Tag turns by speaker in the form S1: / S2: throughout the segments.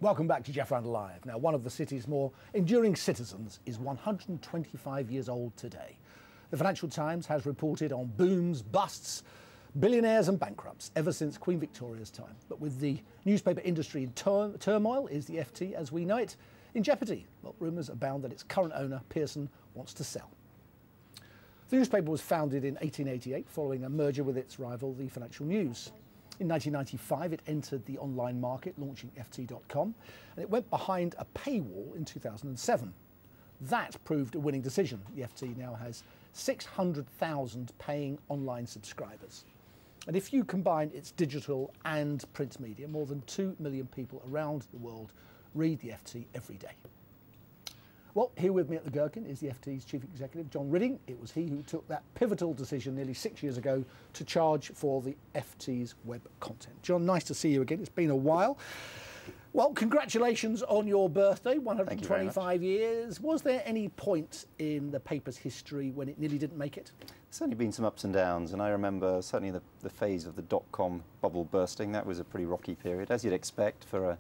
S1: Welcome back to Jeff Randall Live. Now, one of the city's more enduring citizens is 125 years old today. The Financial Times has reported on booms, busts, billionaires and bankrupts ever since Queen Victoria's time. But with the newspaper industry in turmoil, is the FT as we know it in jeopardy? Well, rumours abound that its current owner, Pearson, wants to sell. The newspaper was founded in 1888 following a merger with its rival, the Financial News. In 1995, it entered the online market, launching ft.com, and it went behind a paywall in 2007. That proved a winning decision. The FT now has 600,000 paying online subscribers. And if you combine its digital and print media, more than 2 million people around the world read the FT every day. Well, here with me at the Gherkin is the FT's Chief Executive, John Ridding. It was he who took that pivotal decision nearly 6 years ago to charge for the FT's web content. John, nice to see you again. It's been a while. Well, congratulations on your birthday, 125 years. Was there any point in the paper's history when it nearly didn't make it?
S2: There's certainly been some ups and downs, and I remember certainly the phase of the dot-com bubble bursting. That was a pretty rocky period, as you'd expect for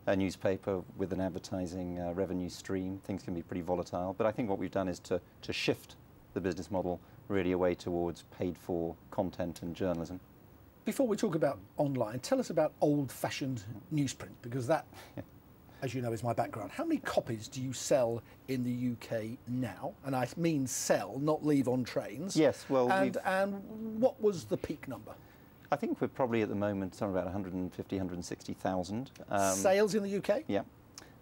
S2: a newspaper with an advertising revenue stream. Things can be pretty volatile, but I think what we've done is to shift the business model really away towards paid-for content and journalism.
S1: Before we talk about online, tell us about old-fashioned newsprint, because that, as you know, is my background. How many copies do you sell in the UK now? And I mean sell, not leave on trains.
S2: Yes, well,
S1: and what was the peak number?
S2: I think we're probably at the moment somewhere about 150, 160,000.
S1: Sales in the UK?
S2: Yeah,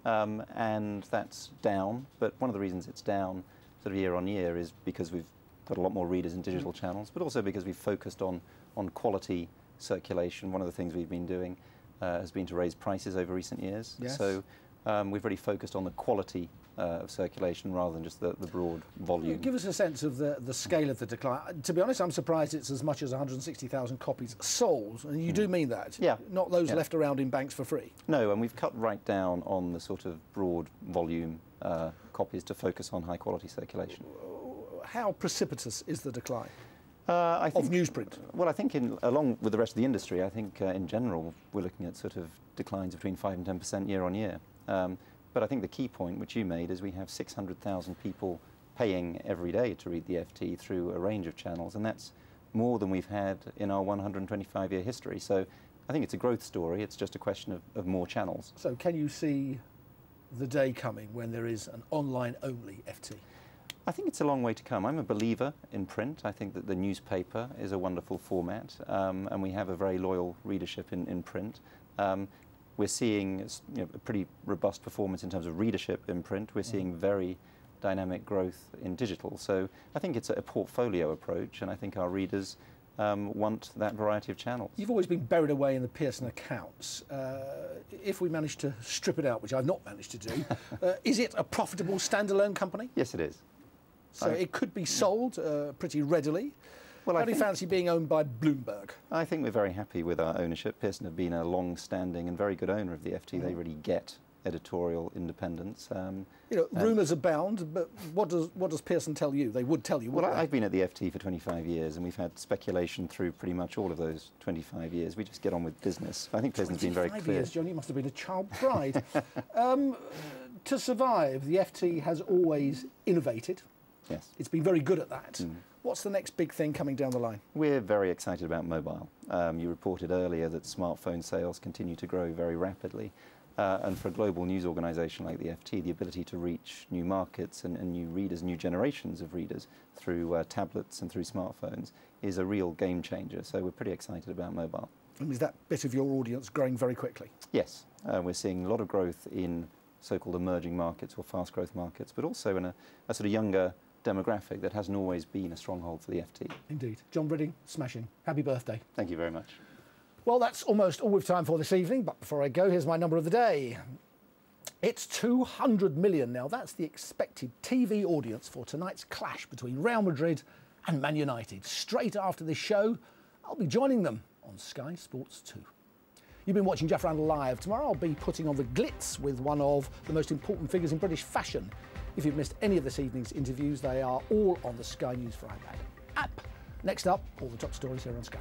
S2: and that's down, but one of the reasons it's down sort of year on year is because we've got a lot more readers in digital channels, but also because we've focused on quality circulation. One of the things we've been doing has been to raise prices over recent years.
S1: Yes.
S2: So we've really focused on the quality of circulation rather than just the broad volume.
S1: Give us a sense of the scale of the decline. To be honest, I'm surprised it's as much as 160,000 copies sold, and you do mean that?
S2: Yeah.
S1: Not those left around in banks for free?
S2: No, and we've cut right down on the sort of broad volume copies to focus on high quality circulation.
S1: How precipitous is the decline?
S2: I think,
S1: of newsprint?
S2: Well, I think along with the rest of the industry, I think in general we're looking at sort of declines between 5 and 10% year on year. But I think the key point which you made is we have 600,000 people paying every day to read the FT through a range of channels, and that's more than we've had in our 125-year history. So I think it's a growth story. It's just a question of more channels.
S1: So can you see the day coming when there is an online-only FT?
S2: I think it's a long way to come. I'm a believer in print. I think that the newspaper is a wonderful format, and we have a very loyal readership in print. We're seeing a pretty robust performance in terms of readership in print. We're seeing very dynamic growth in digital. So I think it's a portfolio approach, and I think our readers want that variety of channels. You've
S1: always been buried away in the Pearson accounts. If we manage to strip it out, which I've not managed to do, is it a profitable standalone company?
S2: Yes, it is.
S1: So it could be sold pretty readily. Well, how do you fancy being owned by Bloomberg?
S2: I think we're very happy with our ownership. Pearson have been a long-standing and very good owner of the FT. They really get editorial independence.
S1: Rumours abound, but what does Pearson tell you? They would tell you.
S2: Well, I've been at the FT for 25 years, and we've had speculation through pretty much all of those 25 years. We just get on with business. I think Pearson's been very clear.
S1: 25 years, John. You must have been a child bride. To survive, the FT has always innovated.
S2: Yes.
S1: It's been very good at that. What's the next big thing coming down the line?
S2: We're very excited about mobile. You reported earlier that smartphone sales continue to grow very rapidly. And for a global news organisation like the FT, the ability to reach new markets and new readers, new generations of readers through tablets and through smartphones is a real game changer. So we're pretty excited about mobile.
S1: And is that bit of your audience growing very quickly?
S2: Yes. We're seeing a lot of growth in so-called emerging markets or fast growth markets, but also in a sort of younger demographic that hasn't always been a stronghold for the FT.
S1: Indeed. John Ridding, smashing. Happy birthday.
S2: Thank you very much.
S1: Well, that's almost all we've time for this evening, but before I go, here's my number of the day. It's 200 million now. That's the expected TV audience for tonight's clash between Real Madrid and Man United. Straight after this show, I'll be joining them on Sky Sports 2. You've been watching Jeff Randall Live. Tomorrow I'll be putting on the glitz with one of the most important figures in British fashion. If you've missed any of this evening's interviews, they are all on the Sky News for iPad app. Next up, all the top stories here on Sky.